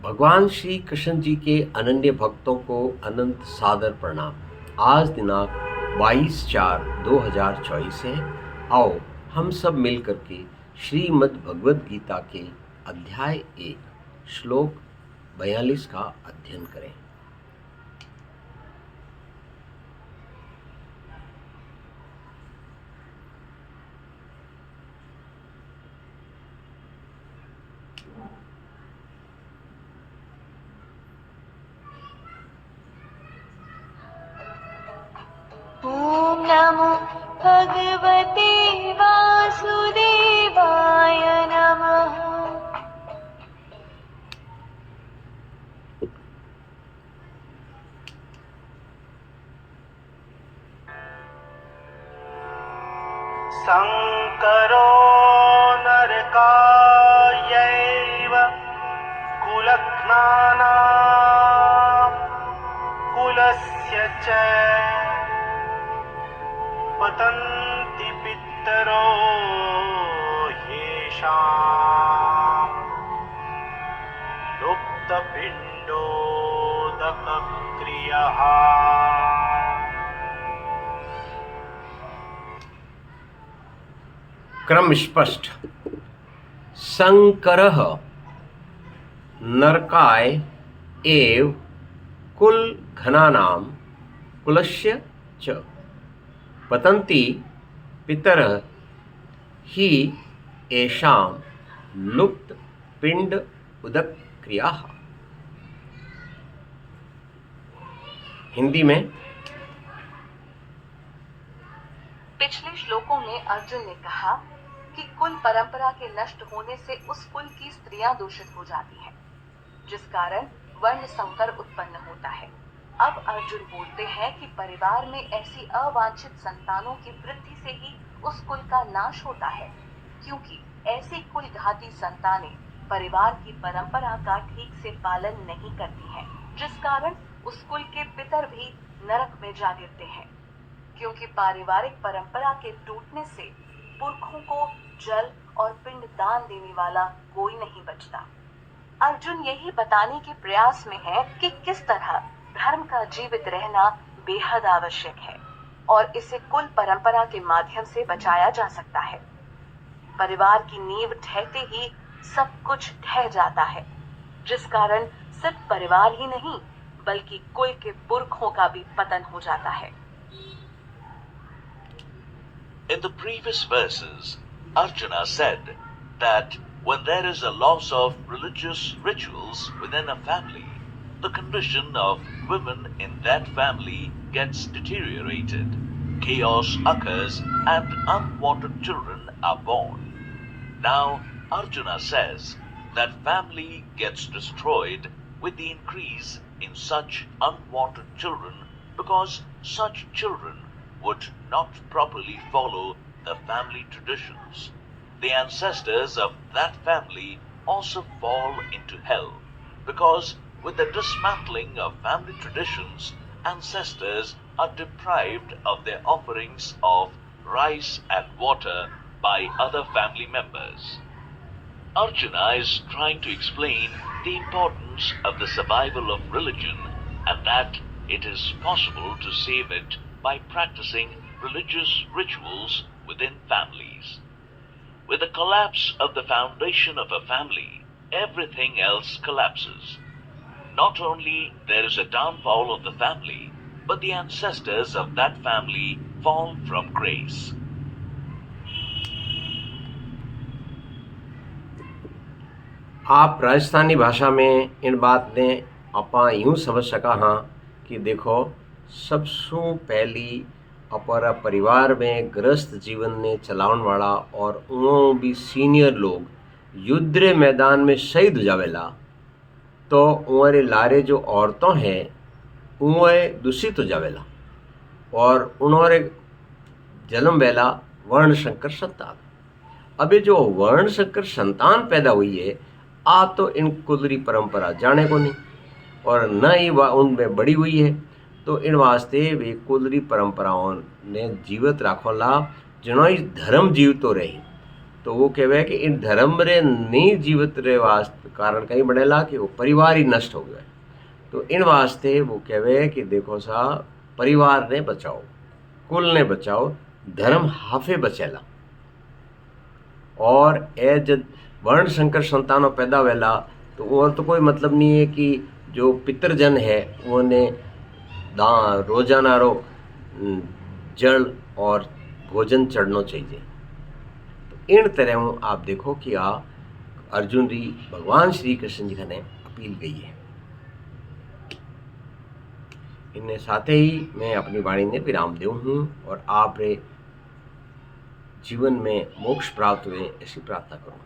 भगवान श्री कृष्ण जी के अनन्य भक्तों को अनंत सादर प्रणाम। आज दिनांक 22/4/2024 है। आओ हम सब मिलकर के श्रीमद् भगवद गीता के अध्याय 1 श्लोक 42 का अध्ययन करें। ॐ नमो भगवते वासुदेवाय नमः। शङ्करो नरकायैव कुलघ्नानां कुलस्य च पतन्ति पितरो येषां लुप्तपिण्डोदकक्रियः। क्रम स्पष्ट। शंकरः नरकाय एव कुल घनानां कुलस्य च पतन्ति पितरः हि येषां लुप्त पिंड उदक क्रियाः। हिंदी में पिछले श्लोकों में अर्जुन ने कहा कि कुल परंपरा के नष्ट होने से उस कुल की स्त्रियां दूषित हो जाती हैं, जिस कारण वर्ण संकर उत्पन्न होता है। अब अर्जुन बोलते हैं कि परिवार में ऐसी अवांछित संतानों की वृद्धि से ही उस कुल का नाश होता है, क्योंकि ऐसी कुल घाती संतानें परिवार की परंपरा का ठीक से पालन नहीं करती हैं, जिस कारण उस कुल के पितर भी नरक में जा गिरते हैं, क्योंकि पारिवारिक परंपरा के टूटने से पुरखों को जल और पिंड दान देने वाला कोई नहीं बचता। अर्जुन यही बताने के प्रयास में है कि किस तरह धर्म का जीवित रहना बेहद आवश्यक है और इसे कुल परंपरा के माध्यम से बचाया जा सकता है। परिवार की नींव ढहते ही सब कुछ ढह जाता है, जिस कारण सिर्फ परिवार ही नहीं बल्कि कुल के पुरखों का भी पतन हो जाता है। In the previous verses, Arjuna said that when there is a loss of religious rituals within a family, the condition of women in that family gets deteriorated, chaos occurs, and unwanted children are born. Now, Arjuna says that family gets destroyed with the increase in such unwanted children because such children would not properly follow the family traditions. The ancestors of that family also fall into hell, because with the dismantling of family traditions, ancestors are deprived of their offerings of rice and water by other family members. Arjuna is trying to explain the importance of the survival of religion and that it is possible to save it by practicing religious rituals within families. With the collapse of the foundation of a family, everything else collapses. Not only there is a downfall of the family, but the ancestors of that family fall from grace. आप राजस्थानी भाषा में इन बातें अपा यूँ समझ सका हाँ कि देखो सबसों पहली अपरा परिवार में ग्रस्त जीवन ने चलावन वाला और उन भी सीनियर लोग युद्ध मैदान में शहीद हो जावेला, तो उनरे लारे जो औरतों हैं उन्हें दूषित हो जावेला और उन्होंने जन्म वेला वर्ण शंकर संतान। अबे जो वर्ण शंकर संतान पैदा हुई है आ तो इन कुदरी परंपरा जाने को नहीं और न ही वह उनमें बड़ी हुई है, तो इन वास्ते वे कुदरी परंपराओं ने जीवित राखोला जिनो धर्म जीवतो रही तो वो कहवे कि इन धर्म रे नहीं जीवित रे वास्ते कारण कहीं बनेला कि वो परिवार ही नष्ट हो गए। तो इन वास्ते वो कहवे कि देखो सा परिवार ने बचाओ, कुल ने बचाओ, धर्म हाफे बचेला। और ए जब वर्ण संकर संतानों पैदा वेला तो वो तो कोई मतलब नहीं है कि जो पितरजन है उन्हें रोजाना रो जल और भोजन चढ़ना चाहिए। तो इन तरह आप देखो कि अर्जुन री भगवान श्री कृष्ण जी ने अपील गई है। इन्हें साथ ही मैं अपनी वाणी ने विराम दूँ हूँ और आप रे जीवन में मोक्ष प्राप्त हुए ऐसी प्रार्थना करूँ।